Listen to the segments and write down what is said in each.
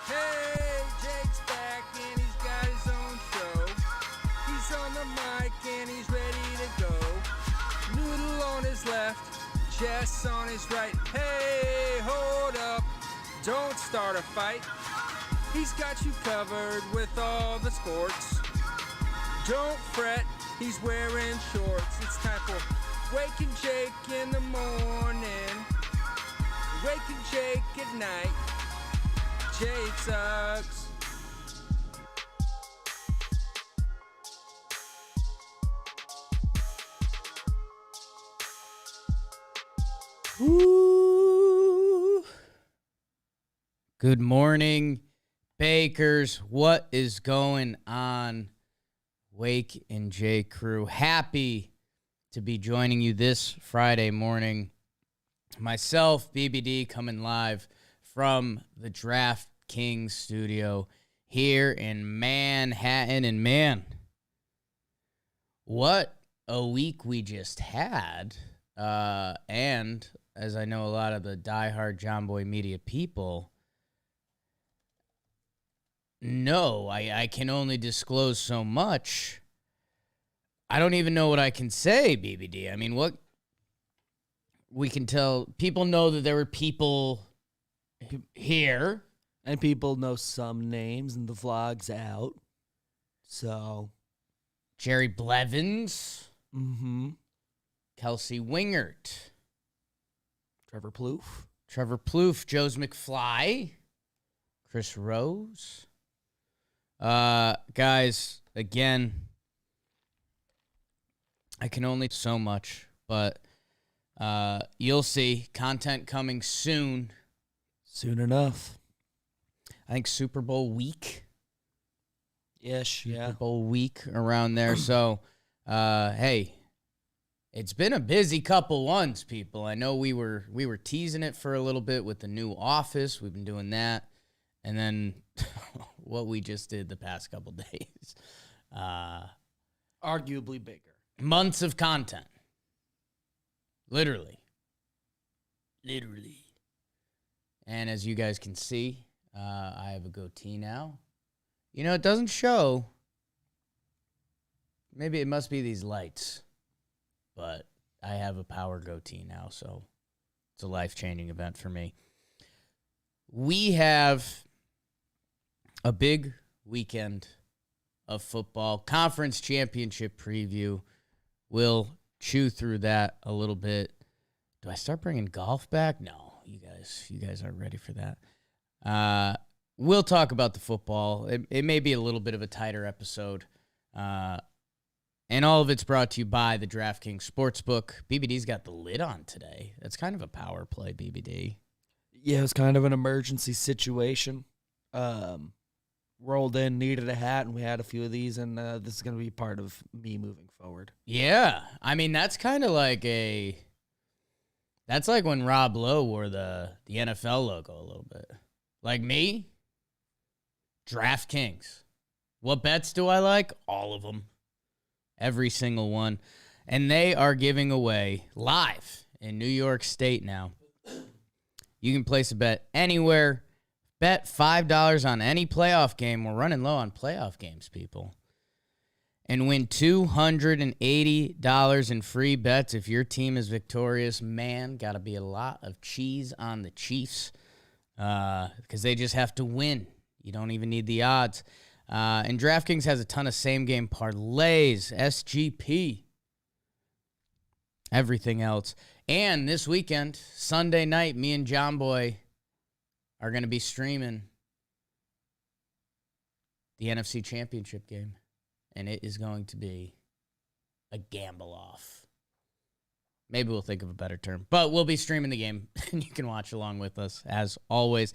Hey, Jake's back and he's got his own show. He's on the mic and he's ready to go. Noodle on his left, Jess on his right. Hey, hold up, don't start a fight. He's got you covered with all the sports. Don't fret, he's wearing shorts. It's time for Waking Jake in the morning, Waking Jake at night. Jake sucks. Ooh. Good morning, Bakers. What is going on? Wake and Jake crew. Happy to be joining you this Friday morning. Myself, BBD, coming live from the DraftKings studio here in Manhattan. And man, what a week we just had. And as I know a lot of the diehard JOMBOY media people know, I can only disclose so much. I don't even know what I can say, BBD. I mean, what we can tell, people know that there were people here. And people know some names, and the vlog's out. So. Jerry Blevins. Mm-hmm. Kelsey Wingert. Trevor Plouffe. Joe's McFly. Chris Rose. Guys, again, I can only so much, but you'll see content coming soon. Soon enough. I think Super Bowl week. Ish, yeah. Super Bowl week around there. So, hey, it's been a busy couple ones, people. I know we were teasing it for a little bit with the new office. We've been doing that. And then what we just did the past couple days. Arguably bigger. Months of content. Literally. And as you guys can see, I have a goatee now. You know, it doesn't show. Maybe it must be these lights. But I have a power goatee now, so it's a life-changing event for me. We have a big weekend of football. Conference championship preview. We'll chew through that a little bit. Do I start bringing golf back? No, you guys aren't ready for that. We'll talk about the football. It may be a little bit of a tighter episode. And all of it's brought to you by the DraftKings Sportsbook. BBD's got the lid on today. That's kind of a power play, BBD. Yeah, it was kind of an emergency situation. Rolled in, needed a hat, and we had a few of these, and this is going to be part of me moving forward. Yeah. I mean, that's kind of like that's like when Rob Lowe wore the NFL logo a little bit. Like me, DraftKings. What bets do I like? All of them. Every single one. And they are giving away live in New York State now. You can place a bet anywhere. Bet $5 on any playoff game. We're running low on playoff games, people. And win $280 in free bets if your team is victorious. Man, got to be a lot of cheese on the Chiefs because they just have to win. You don't even need the odds. And DraftKings has a ton of same-game parlays, SGP, everything else. And this weekend, Sunday night, me and JOMBOY are going to be streaming the NFC Championship game. And it is going to be a gamble off. Maybe we'll think of a better term. But we'll be streaming the game, and you can watch along with us, as always.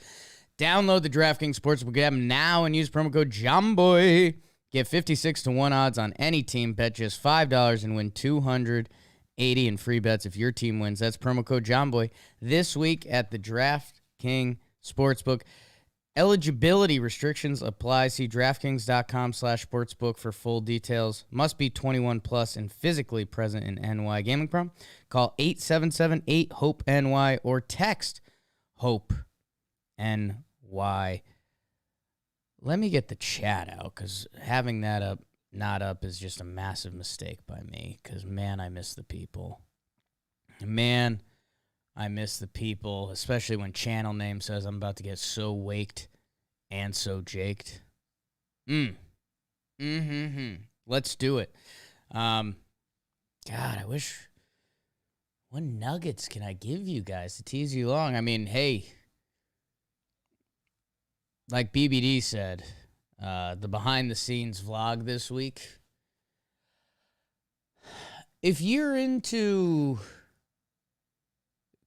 Download the DraftKings Sportsbook app now and use promo code JOMBOY. Get 56-1 odds on any team. Bet just $5 and win $280 in free bets if your team wins. That's promo code JOMBOY this week at the DraftKings Sportsbook. Eligibility restrictions apply. See DraftKings.com/sportsbook for full details. Must be 21 plus and physically present in NY. Gambling problem? Call 877-8-HOPE-NY or text HOPE-NY. let me get the chat out, because having that up, not up, is just a massive mistake by me, because, man, I miss the people. Man, I miss the people, especially when channel name says I'm about to get so waked and so jaked. Let's do it. God, I wish... What nuggets can I give you guys to tease you along? I mean, hey, like BBD said, the behind-the-scenes vlog this week. If you're into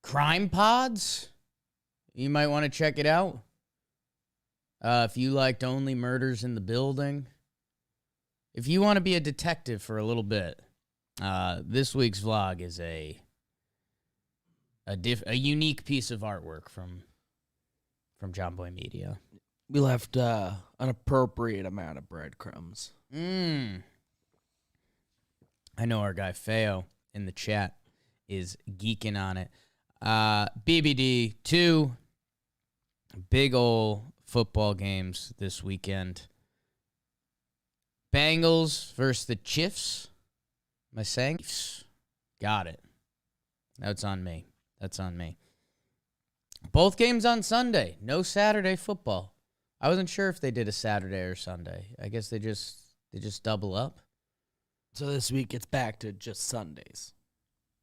crime pods, you might want to check it out. If you liked Only Murders in the Building, if you want to be a detective for a little bit, this week's vlog is a unique piece of artwork from JOMBOY Media. We left an appropriate amount of breadcrumbs. I know our guy Feo in the chat is geeking on it. BBD, 2 big ol' football games this weekend. Bengals versus the Chiefs. Am I saying? Got it. That's on me. That's on me. Both games on Sunday. No Saturday football. I wasn't sure if they did a Saturday or Sunday. I guess they just double up. So this week it's back to just Sundays.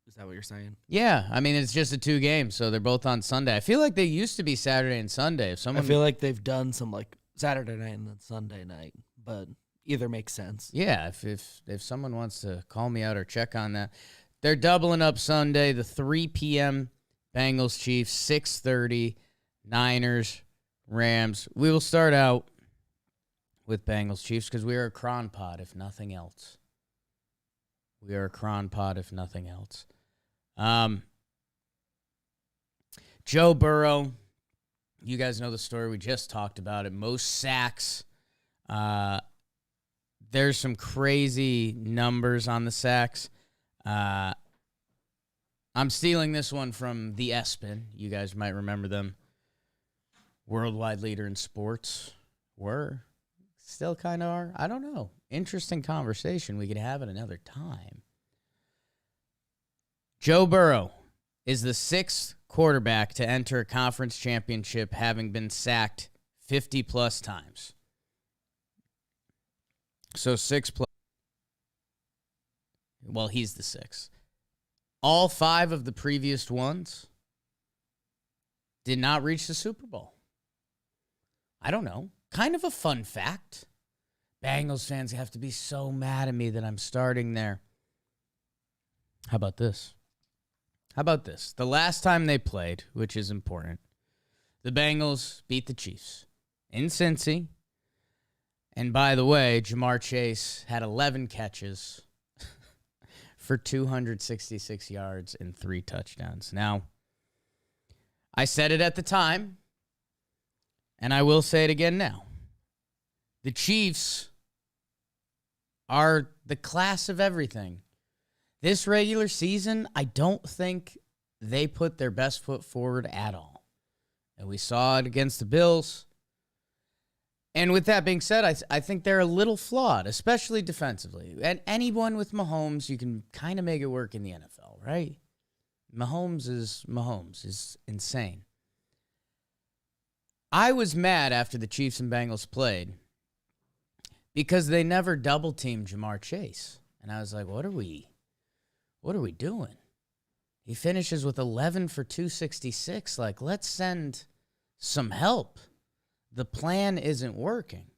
Is that what you're saying? Yeah, I mean, it's just a 2 games, so they're both on Sunday. I feel like they used to be Saturday and Sunday. If someone, I feel like they've done some like Saturday night and then Sunday night, but either makes sense. Yeah, if someone wants to call me out or check on that. They're doubling up Sunday, the 3 p.m. Bengals Chiefs, 6:30 Niners Rams. We will start out with Bengals Chiefs because we are a cron pod, if nothing else. We are a cron pod, if nothing else. Joe Burrow, you guys know the story. We just talked about it. Most sacks. There's some crazy numbers on the sacks. I'm stealing this one from the ESPN. You guys might remember them. Worldwide leader in sports. Still kind of are. I don't know. Interesting conversation. We could have it another time. Joe Burrow is the 6th quarterback to enter a conference championship having been sacked 50-plus times. So 6+. Well, he's the 6th. All 5 of the previous ones did not reach the Super Bowl. I don't know. Kind of a fun fact. Bengals fans have to be so mad at me that I'm starting there. How about this? The last time they played, which is important, the Bengals beat the Chiefs in Cincy. And by the way, Jamar Chase had 11 catches for 266 yards and 3 touchdowns. Now, I said it at the time, and I will say it again now. The Chiefs are the class of everything. This regular season, I don't think they put their best foot forward at all. And we saw it against the Bills. And with that being said, I think they're a little flawed, especially defensively. And anyone with Mahomes, you can kind of make it work in the NFL, right? Mahomes is insane. I was mad after the Chiefs and Bengals played because they never double-teamed Jamar Chase. And I was like, what are we doing? He finishes with 11 for 266. Like, let's send some help. The plan isn't working.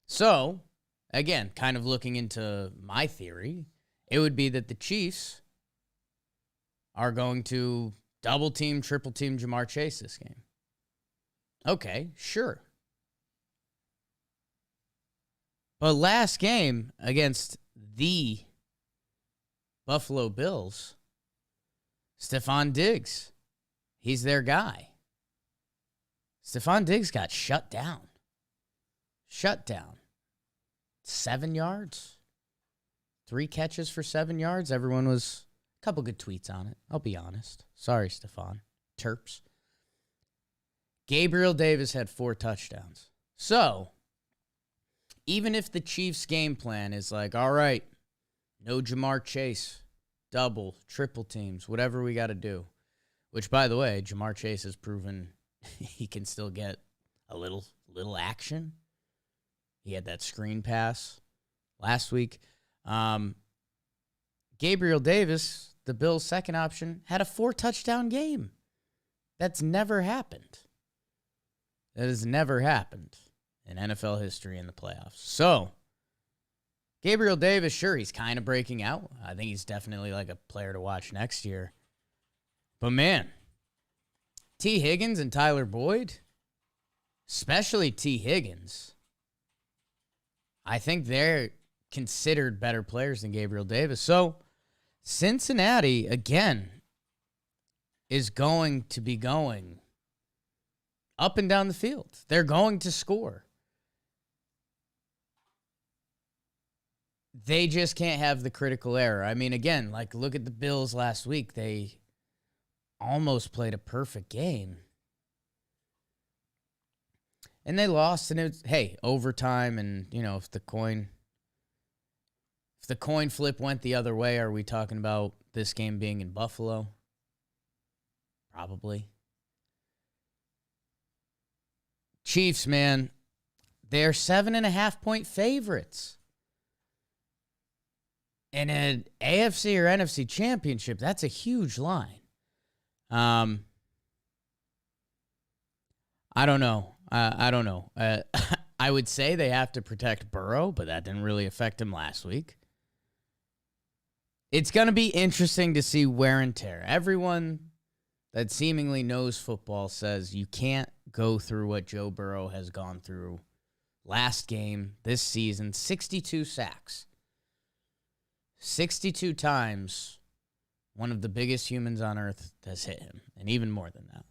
So, again, kind of looking into my theory, it would be that the Chiefs are going to double-team, triple-team Jamar Chase this game. Okay, sure. But last game against the Buffalo Bills, Stephon Diggs, he's their guy. Stephon Diggs got shut down. 7 yards. 3 catches for 7 yards. Everyone was a couple good tweets on it. I'll be honest. Sorry, Stephon. Terps. Gabriel Davis had 4 touchdowns. So, even if the Chiefs' game plan is like, all right, no Jamar Chase, double, triple teams, whatever we got to do, which, by the way, Jamar Chase has proven he can still get a little action. He had that screen pass last week. Gabriel Davis, the Bills' second option, had a 4-touchdown game. That's never happened. That has never happened in NFL history in the playoffs. So, Gabriel Davis, sure, he's kind of breaking out. I think he's definitely like a player to watch next year. But, man, T. Higgins and Tyler Boyd, especially T. Higgins, I think they're considered better players than Gabriel Davis. So, Cincinnati, again, is going to be going up and down the field. They're going to score. They just can't have the critical error. I mean, again, like, look at the Bills last week. They almost played a perfect game. And they lost, and it was, hey, overtime, and, you know, if the coin flip went the other way, are we talking about this game being in Buffalo? Probably. Chiefs, man, they're 7.5-point favorites. In an AFC or NFC championship, that's a huge line. I don't know. I don't know. I would say they have to protect Burrow, but that didn't really affect him last week. It's going to be interesting to see wear and tear. Everyone that seemingly knows football says you can't go through what Joe Burrow has gone through last game, this season, 62 sacks. 62 times one of the biggest humans on earth has hit him, and even more than that.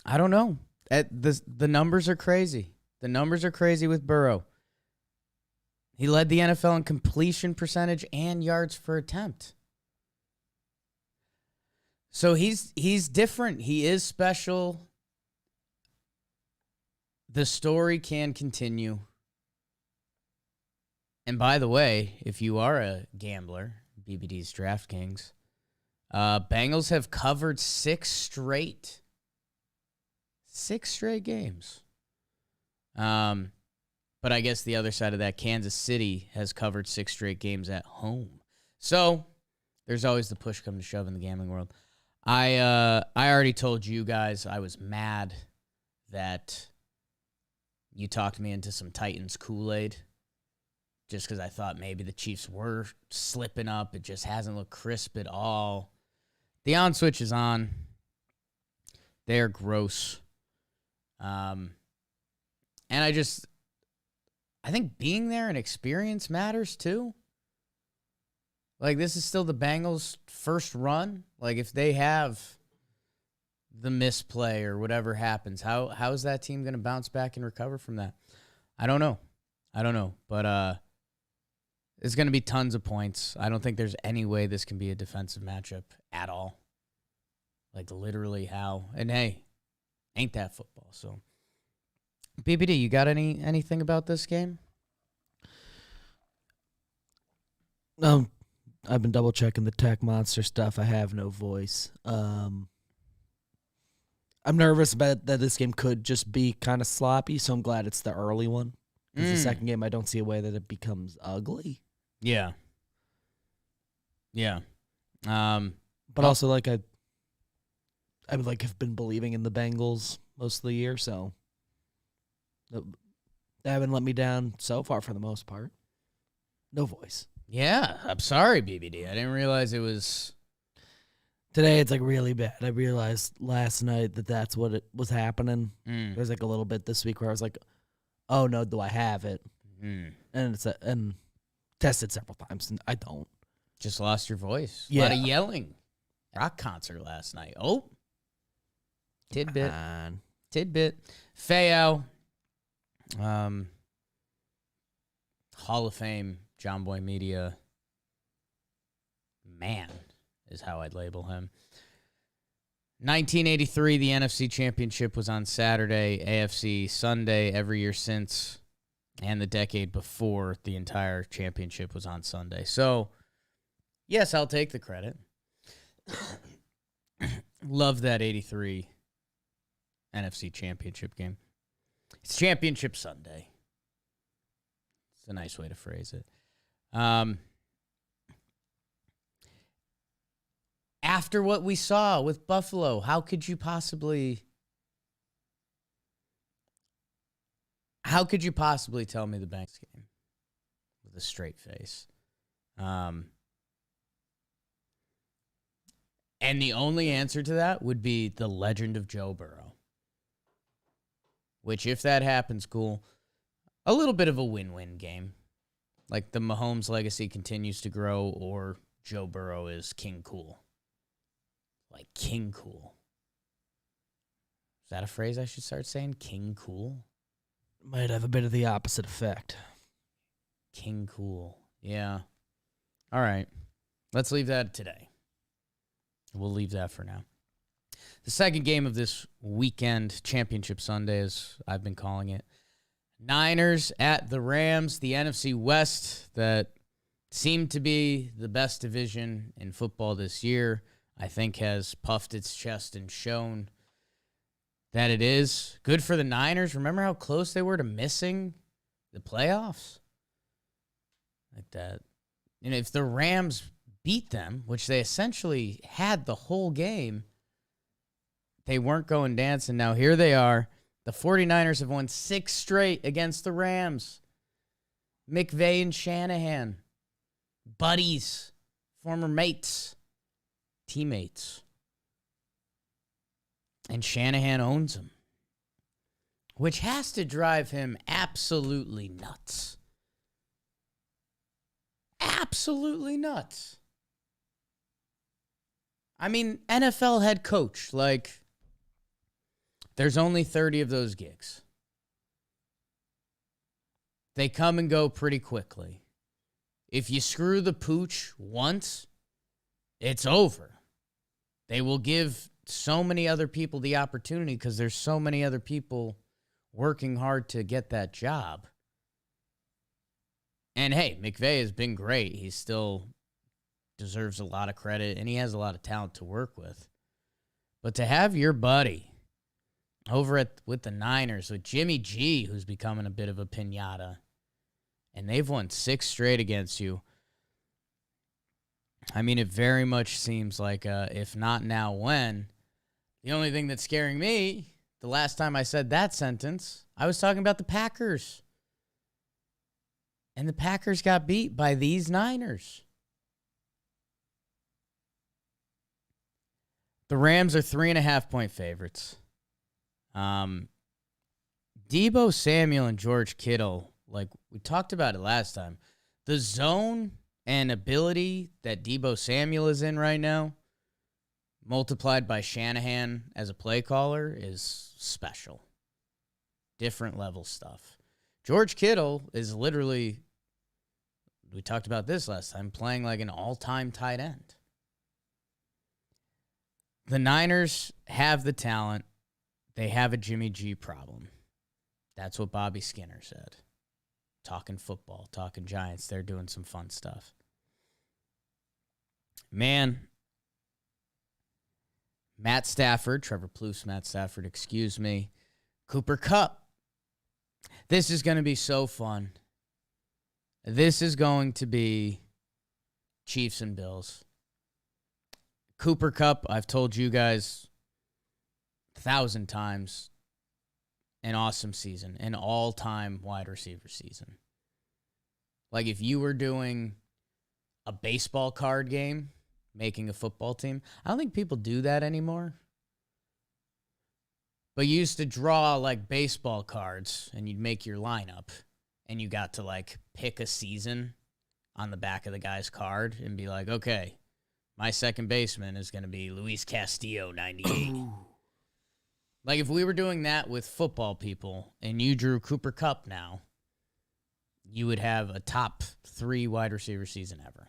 I don't know. The numbers are crazy. The numbers are crazy with Burrow. He led the NFL in completion percentage and yards per attempt. So he's different. He is special. The story can continue. And by the way, if you are a gambler, BBD's DraftKings, Bengals have covered 6 straight games. But I guess the other side of that, Kansas City has covered 6 straight games at home. So there's always the push come to shove in the gambling world. I already told you guys I was mad that you talked me into some Titans Kool-Aid just because I thought maybe the Chiefs were slipping up. It just hasn't looked crisp at all. The on switch is on. They're gross. And I think being there and experience matters too. Like, this is still the Bengals' first run. Like, if they have the misplay or whatever happens, how is that team going to bounce back and recover from that? I don't know. But it's going to be tons of points. I don't think there's any way this can be a defensive matchup at all. Like, literally how. And, hey, ain't that football. So, BBD, you got anything about this game? I've been double checking the Tech Monster stuff. I have no voice. I'm nervous about that this game could just be kind of sloppy, so I'm glad it's the early one. Because the second game, I don't see a way that it becomes ugly. Yeah. But also, like, I would like have been believing in the Bengals most of the year, so they haven't let me down so far for the most part. No voice. Yeah, I'm sorry, BBD. I didn't realize it was... Today, it's, like, really bad. I realized last night that that's what it was happening. There's, like, a little bit this week where I was like, oh, no, do I have it? And tested several times, and I don't. Just lost your voice. Yeah. A lot of yelling. Rock concert last night. Oh. Tidbit. Feo. Hall of Fame, JOMBOY Media. Man is how I'd label him. 1983, the NFC Championship was on Saturday, AFC Sunday every year since, and the decade before, the entire championship was on Sunday. So, yes, I'll take the credit. Love that 83 NFC Championship game. It's Championship Sunday. It's a nice way to phrase it. After what we saw with Buffalo, how could you possibly tell me the Banks game with a straight face? And the only answer to that would be the legend of Joe Burrow. Which, if that happens, cool. A little bit of a win-win game. Like the Mahomes legacy continues to grow, or Joe Burrow is King Cool. Like King Cool. Is that a phrase I should start saying? King Cool? Might have a bit of the opposite effect. King Cool. Yeah. All right. Let's leave that today. We'll leave that for now. The second game of this weekend, Championship Sunday, as I've been calling it. Niners at the Rams, the NFC West that seemed to be the best division in football this year, I think has puffed its chest and shown that it is. Good for the Niners. Remember how close they were to missing the playoffs? Like that. And if the Rams beat them, which they essentially had the whole game, they weren't going dancing. Now here they are. The 49ers have won 6 straight against the Rams. McVay and Shanahan. Buddies. Former mates. Teammates. And Shanahan owns them. Which has to drive him absolutely nuts. Absolutely nuts. I mean, NFL head coach, like, there's only 30 of those gigs. They come and go pretty quickly. If you screw the pooch once, it's over. They will give so many other people the opportunity because there's so many other people working hard to get that job. And hey, McVay has been great. He still deserves a lot of credit, and he has a lot of talent to work with. But to have your buddy over with the Niners, with Jimmy G, who's becoming a bit of a piñata, and they've won 6 straight against you, I mean, it very much seems like, if not now, when. The only thing that's scaring me, the last time I said that sentence, I was talking about the Packers. And the Packers got beat by these Niners. The Rams are 3.5-point favorites. Deebo Samuel and George Kittle, like we talked about it last time, the zone and ability that Deebo Samuel is in right now, multiplied by Shanahan as a play caller, is special. Different level stuff. George Kittle is literally, we talked about this last time, playing like an all-time tight end. The Niners have the talent. They have a Jimmy G problem. That's what Bobby Skinner said. Talking football, talking Giants. They're doing some fun stuff. Man, Matt Stafford, Trevor Plouffe, Matt Stafford, excuse me. Cooper Kupp. This is going to be so fun. This is going to be Chiefs and Bills. Cooper Kupp, I've told you guys 1,000 times, an awesome season, an all-time wide receiver season. Like if you were doing a baseball card game, making a football team, I don't think people do that anymore. But you used to draw like baseball cards and you'd make your lineup and you got to like pick a season on the back of the guy's card and be like, okay, my second baseman is going to be Luis Castillo, 98. Like if we were doing that with football people and you drew Cooper Kupp now, you would have a top 3 wide receiver season ever.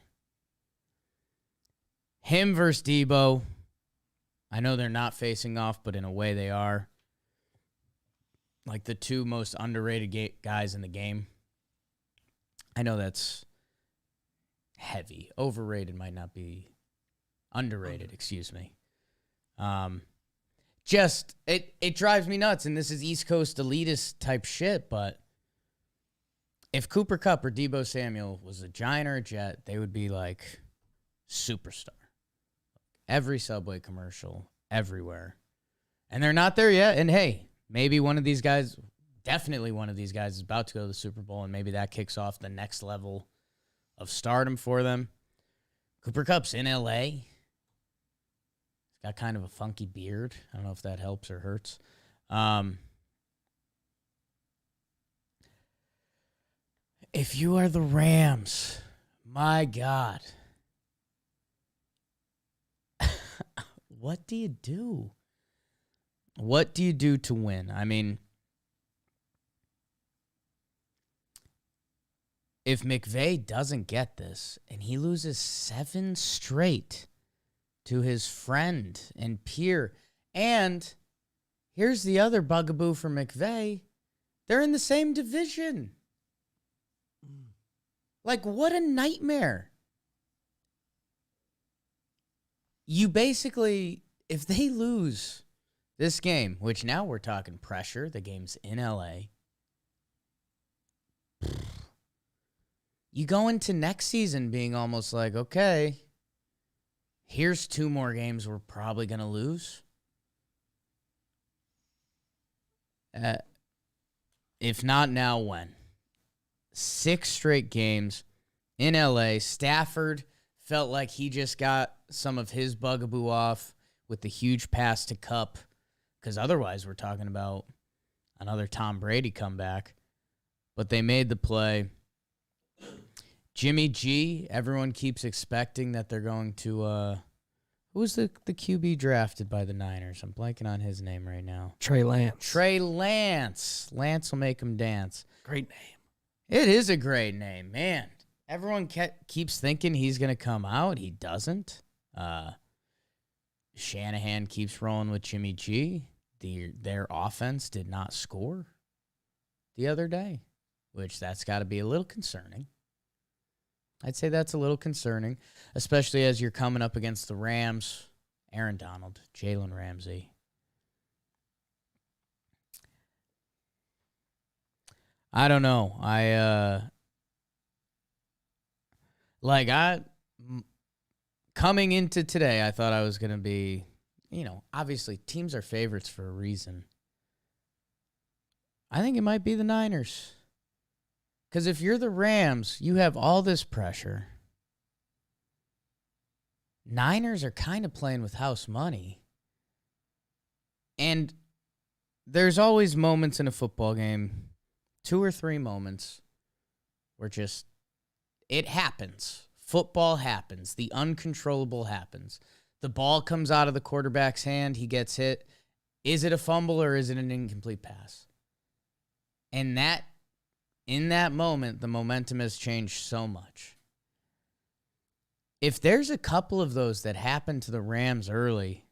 Him versus Deebo, I know they're not facing off, but in a way they are. Like the two most underrated guys in the game. I know that's heavy. Overrated might not be underrated, excuse me. Just it drives me nuts, and this is East Coast elitist type shit, but if Cooper Kupp or Deebo Samuel was a Giant or a Jet, they would be like superstar. Every Subway commercial, everywhere. And they're not there yet. And hey, maybe one of these guys, definitely one of these guys is about to go to the Super Bowl, and maybe that kicks off the next level of stardom for them. Cooper Kupp's in L.A. He's got kind of a funky beard. I don't know if that helps or hurts. If you are the Rams, my God, what do you do? What do you do to win? I mean, if McVay doesn't get this and he loses 7 straight to his friend and peer, and here's the other bugaboo for McVay, they're in the same division. Like, what a nightmare. You basically, if they lose this game, which now we're talking pressure, the game's in LA, you go into next season being almost like, okay, here's 2 more games we're probably going to lose. If not now, when? 6 straight games in LA. Stafford felt like he just got some of his bugaboo off with the huge pass to Kupp, because otherwise we're talking about another Tom Brady comeback. But they made the play. Jimmy G, everyone keeps expecting that they're going to who was the QB drafted by the Niners? I'm blanking on his name right now. Trey Lance. Trey Lance. Lance will make him dance. Great name. It is a great name, man. Everyone keeps thinking he's going to come out. He doesn't. Shanahan keeps rolling with Jimmy G. Their offense did not score the other day, which that's got to be a little concerning. I'd say that's a little concerning, especially as you're coming up against the Rams, Aaron Donald, Jalen Ramsey. I don't know. Coming into today, I thought I was going to be, obviously teams are favorites for a reason. I think it might be the Niners. Because if you're the Rams, you have all this pressure. Niners are kind of playing with house money. And there's always moments in a football game, 2 or 3 moments, where just, it happens. Football happens. The uncontrollable happens. The ball comes out of the quarterback's hand. He gets hit. Is it a fumble or is it an incomplete pass? And in that moment, the momentum has changed so much. If there's a couple of those that happen to the Rams early,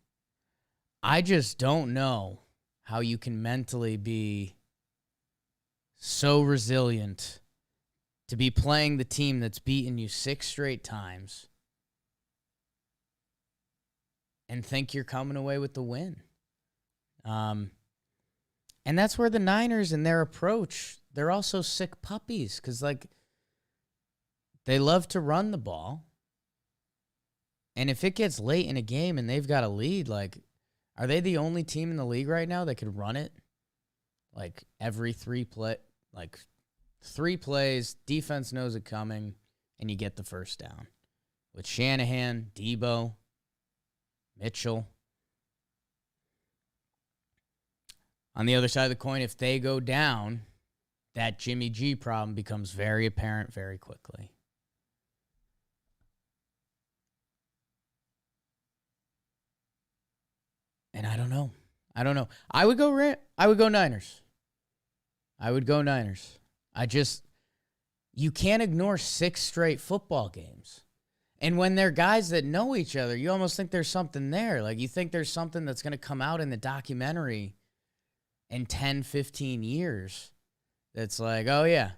I just don't know how you can mentally be so resilient to be playing the team that's beaten you 6 straight times and think you're coming away with the win. And that's where the Niners and their approach, they're also sick puppies because, they love to run the ball. And if it gets late in a game and they've got a lead, are they the only team in the league right now that could run it? Every 3 plays, defense knows it coming, and you get the first down. With Shanahan, Deebo, Mitchell. On the other side of the coin, if they go down, that Jimmy G problem becomes very apparent very quickly. And I don't know. I would go Niners. You can't ignore 6 straight football games. And when they're guys that know each other, you almost think there's something there. Like, you think there's something that's going to come out in the documentary in 10, 15 years that's like, oh, yeah,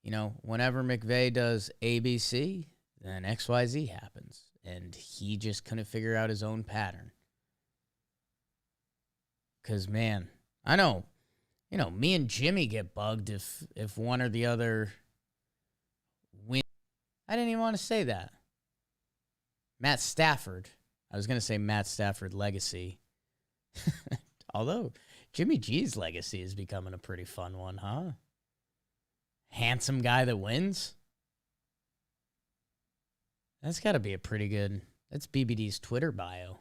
you know, whenever McVay does ABC, then XYZ happens. And he just couldn't figure out his own pattern. Because, man, I know, you know, me and Jimmy get bugged if one or the other win. I didn't even want to say that. Matt Stafford. I was going to say Matt Stafford legacy. Although Jimmy G's legacy is becoming a pretty fun one, huh? Handsome guy that wins? That's got to be a pretty good... That's BBD's Twitter bio.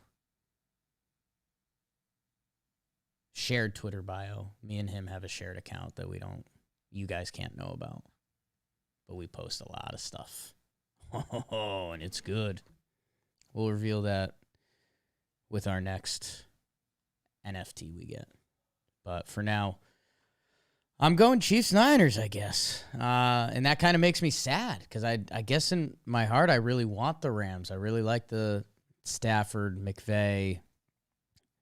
Shared Twitter bio. Me and him have a shared account that you guys can't know about. But we post a lot of stuff. Oh, and it's good. We'll reveal that with our next NFT we get. But for now, I'm going Chiefs-Niners, I guess. And that kind of makes me sad because I guess in my heart I really want the Rams. I really like the Stafford, McVay,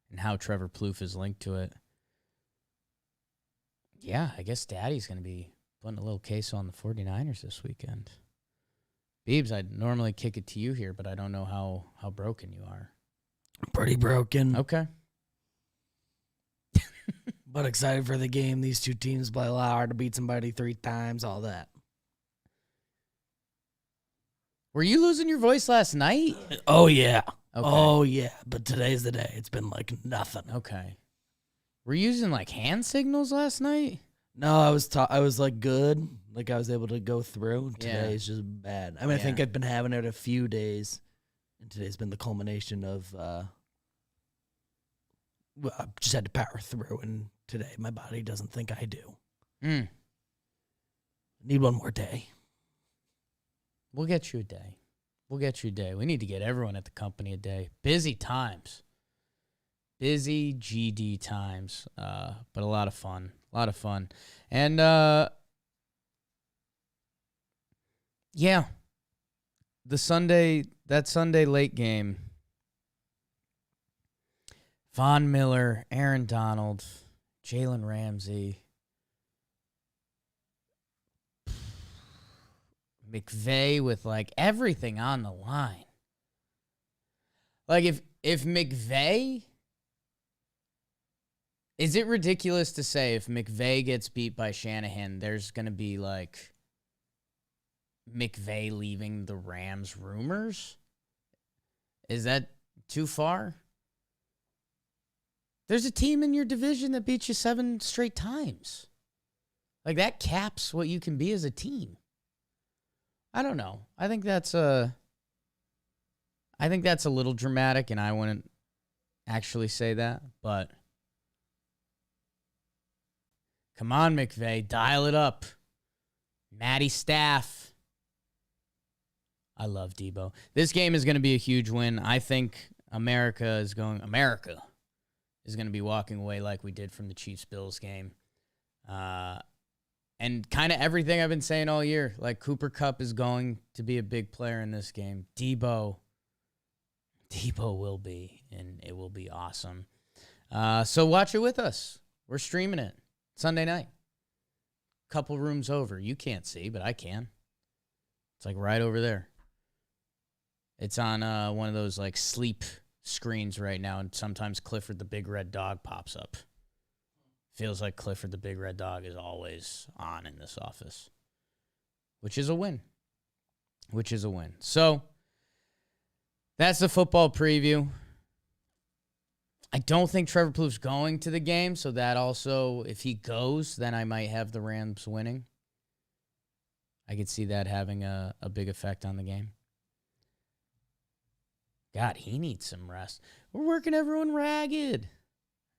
and how Trevor Plouffe is linked to it. Yeah, I guess Daddy's going to be putting a little case on the 49ers this weekend. Beebs, I'd normally kick it to you here, but I don't know how broken you are. Pretty broken. Okay. But excited for the game. These two teams play a lot hard to beat somebody 3 times, all that. Were you losing your voice last night? Oh, yeah. Okay. Oh, yeah. But today's the day. It's been like nothing. Okay. Were you using like hand signals last night? No, I was like good. Like I was able to go through. Yeah. Today's just bad. I mean, I think I've been having it a few days. And today's been the culmination of, well, I just had to power through. And today my body doesn't think I do. Need one more day. We'll get you a day. We'll get you a day. We need to get everyone at the company a day. Busy times. Busy GD times. But a lot of fun. A lot of fun. And, yeah. That Sunday late game. Von Miller, Aaron Donald, Jalen Ramsey, McVay with like everything on the line. Like if McVay, is it ridiculous to say if McVay gets beat by Shanahan, there's going to be like McVay leaving the Rams rumors? Is that too far? There's a team in your division that beat you 7 straight times. Like, that caps what you can be as a team. I don't know. I think that's a little dramatic, and I wouldn't actually say that. But come on, McVay, dial it up. Matty Staff. I love Debo. This game is going to be a huge win. I think America is going to be walking away like we did from the Chiefs-Bills game. And kind of everything I've been saying all year, like Cooper Kupp is going to be a big player in this game. Debo will be, and it will be awesome. So watch it with us. We're streaming it Sunday night. Couple rooms over. You can't see, but I can. It's like right over there. It's on one of those like sleep screens right now, and sometimes Clifford the Big Red Dog pops up. Feels like Clifford the Big Red Dog is always on in this office, which is a win. So that's the football preview. I don't think Trevor Plouffe's going to the game, so that also, if he goes, then I might have the Rams winning. I could see that having a big effect on the game. God, he needs some rest. We're working everyone ragged.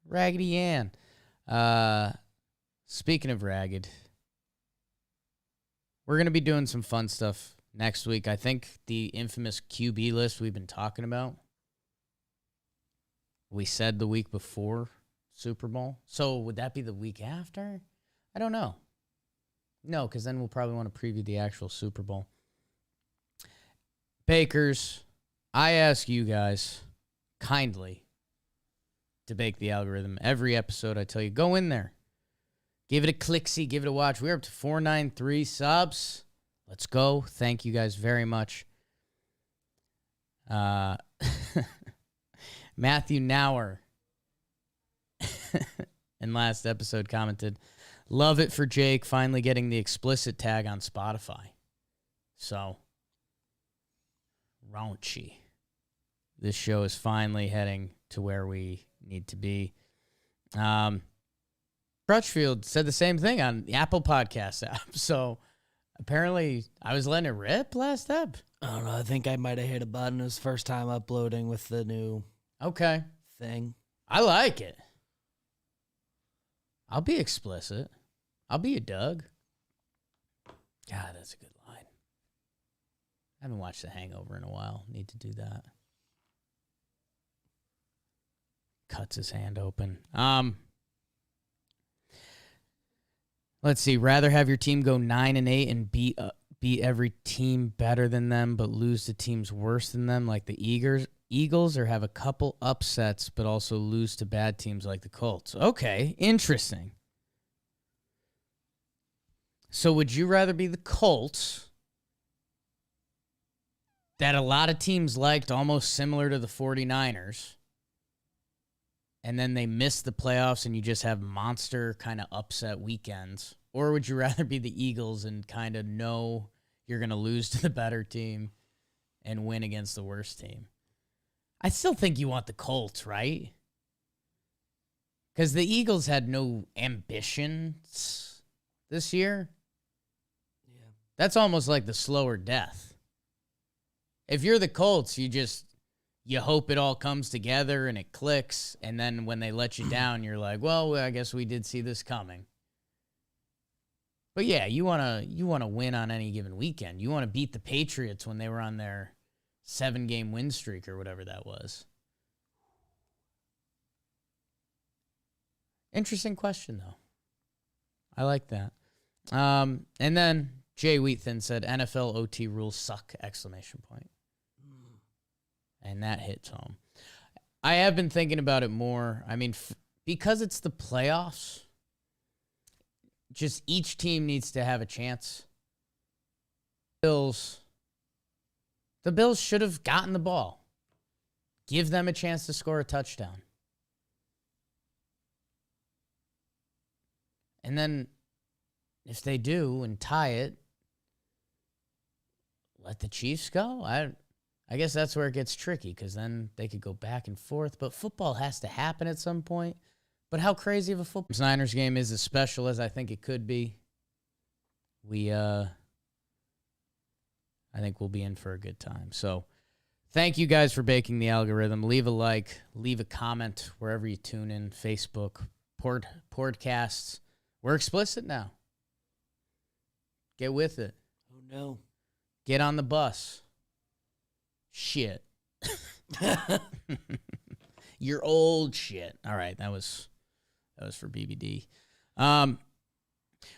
Raggedy Ann. Speaking of ragged, we're going to be doing some fun stuff next week. I think the infamous QB list we've been talking about, we said the week before Super Bowl. So would that be the week after? I don't know. No, because then we'll probably want to preview the actual Super Bowl. Bakers, I ask you guys kindly to bake the algorithm. Every episode I tell you, go in there. Give it a click-see, give it a watch. We're up to 493 subs. Let's go. Thank you guys very much. Matthew Nauer in last episode commented, love it for Jake finally getting the explicit tag on Spotify. So, raunchy. This show is finally heading to where we need to be. Crutchfield said the same thing on the Apple Podcast app. So apparently I was letting it rip last ep. I don't know. I think I might have hit a button. It was first time uploading with the new thing. I like it. I'll be explicit. I'll be a Doug. God, that's a good line. I haven't watched The Hangover in a while. Need to do that. Cuts his hand open. Let's see. Rather have your team go 9-8 and beat every team better than them, but lose to teams worse than them, like the Eagles, or have a couple upsets, but also lose to bad teams like the Colts. Okay, interesting. So would you rather be the Colts, that a lot of teams liked, almost similar to the 49ers, and then they miss the playoffs and you just have monster kind of upset weekends? Or would you rather be the Eagles and kind of know you're going to lose to the better team and win against the worst team? I still think you want the Colts, right? Because the Eagles had no ambitions this year. Yeah. That's almost like the slower death. If you're the Colts, you hope it all comes together and it clicks, and then when they let you down, you're like, well, I guess we did see this coming. But yeah, you wanna win on any given weekend. You want to beat the Patriots when they were on their 7-game win streak or whatever that was. Interesting question, though. I like that. And then Jay Wheatton said, NFL OT rules suck, ! And that hits home. I have been thinking about it more. I mean, because it's the playoffs, just each team needs to have a chance. The Bills should have gotten the ball. Give them a chance to score a touchdown. And then if they do and tie it, let the Chiefs go. I guess that's where it gets tricky, because then they could go back and forth. But football has to happen at some point. But how crazy of a football Niners game is as special as I think it could be. I think we'll be in for a good time. So thank you guys for baking the algorithm. Leave a like, leave a comment wherever you tune in. Facebook, podcasts. We're explicit now. Get with it. Oh, no. Get on the bus. Shit. You're old shit. All right, that was for BBD.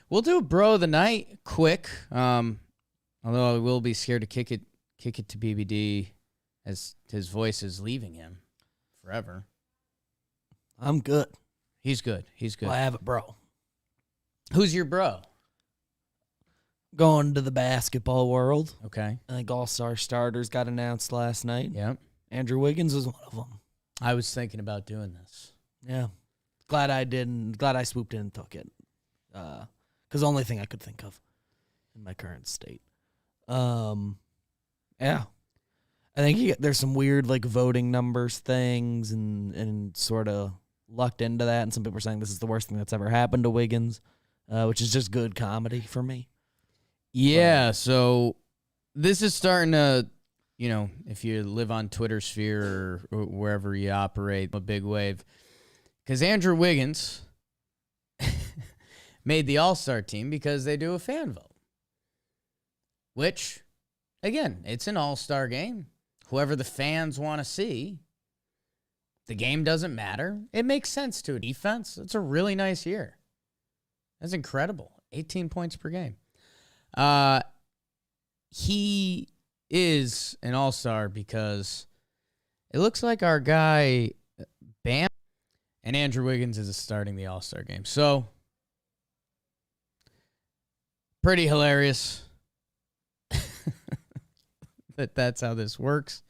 We'll do a bro of the night quick. Although I will be scared to kick it to BBD as his voice is leaving him forever. I'm good. He's good. Well, I have it, bro. Who's your bro? Going to the basketball world. Okay. I think All-Star starters got announced last night. Yep. Andrew Wiggins was one of them. I was thinking about doing this. Yeah. Glad I didn't. Glad I swooped in and took it. Because the only thing I could think of in my current state. Yeah. I think there's some weird like voting numbers things and sort of lucked into that. And some people are saying this is the worst thing that's ever happened to Wiggins, which is just good comedy for me. Yeah, so this is starting to, if you live on Twitter sphere or wherever you operate, a big wave. Because Andrew Wiggins made the All-Star team because they do a fan vote. Which, again, it's an All-Star game. Whoever the fans want to see, the game doesn't matter. It makes sense to a defense. It's a really nice year. That's incredible. 18 points per game. He is an all-star because it looks like our guy Bam and Andrew Wiggins is starting the all-star game. So, pretty hilarious that's how this works.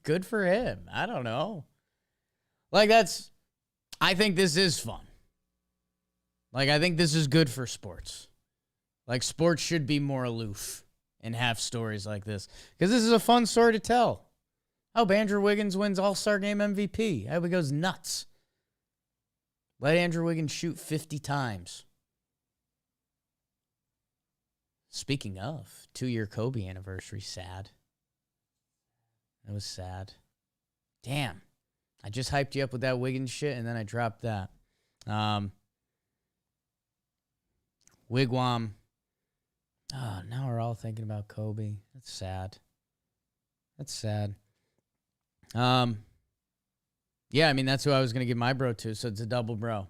Good for him. I don't know. Like, I think this is fun. Like, I think this is good for sports. Like, sports should be more aloof and have stories like this. Because this is a fun story to tell. Oh, Andrew Wiggins wins All-Star Game MVP. How he goes nuts. Let Andrew Wiggins shoot 50 times. Speaking of, 2-year Kobe anniversary, sad. It was sad. Damn. I just hyped you up with that Wiggins shit, and then I dropped that. Wigwam. Oh, now we're all thinking about Kobe. That's sad. That's sad. Yeah, I mean, that's who I was going to give my bro to, so it's a double bro.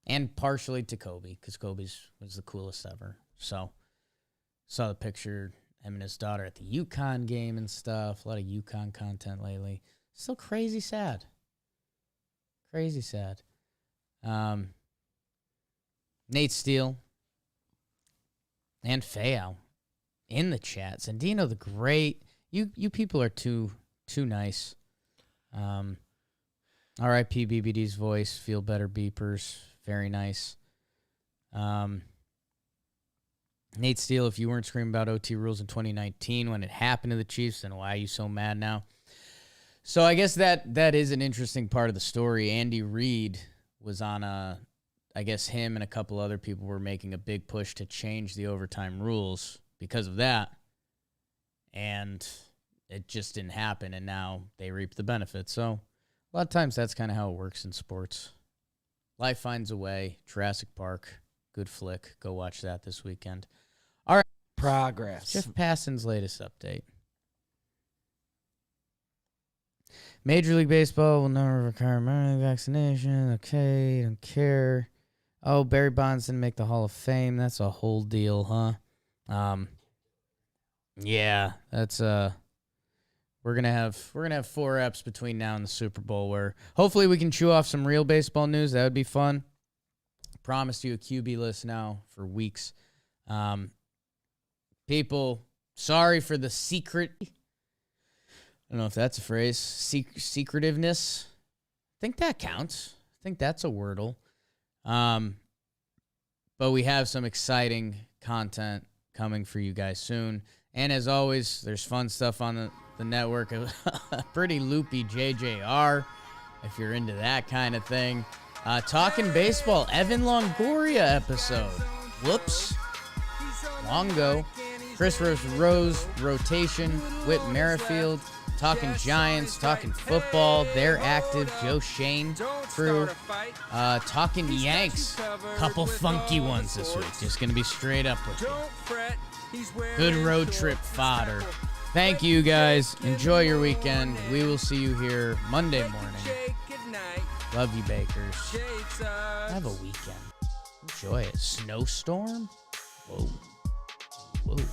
And partially to Kobe, because Kobe's was the coolest ever. So, saw the picture, him and his daughter at the UConn game and stuff. A lot of UConn content lately. Still crazy sad. Crazy sad. Nate Steele and Fayao in the chat. Sandino the Great. You people are too nice. R.I.P. BBD's voice. Feel better beepers. Very nice. Nate Steele, if you weren't screaming about OT rules in 2019 when it happened to the Chiefs, then why are you so mad now? So I guess that is an interesting part of the story. Andy Reid was on I guess him and a couple other people were making a big push to change the overtime rules because of that. And it just didn't happen, and now they reap the benefits. So a lot of times that's kind of how it works in sports. Life finds a way. Jurassic Park, good flick. Go watch that this weekend. All right. Progress. Jeff Passan's latest update. Major League Baseball will never require mRNA vaccination. Okay, don't care. Oh, Barry Bonds didn't make the Hall of Fame. That's a whole deal, huh? Yeah, that's we're gonna have 4 eps between now and the Super Bowl where hopefully we can chew off some real baseball news. That would be fun. Promised you a QB list now for weeks. People, sorry for the secret. I don't know if that's a phrase. Secretiveness. I think that counts. I think that's a wordle. But we have some exciting content coming for you guys soon. And as always, there's fun stuff on the network. A pretty loopy JJR, if you're into that kind of thing. Talking baseball, Evan Longoria episode. Whoops. Long ago. Chris Rose rotation. Whit Merrifield. Talking Giants. Talking football. They're active. Joe Shane crew. Talking Yanks. Couple funky ones this week. Just going to be straight up with you. Good road trip fodder. Thank you, guys. Enjoy your weekend. We will see you here Monday morning. Love you, Bakers. Have a weekend. Enjoy it. Snowstorm? Whoa. Whoa.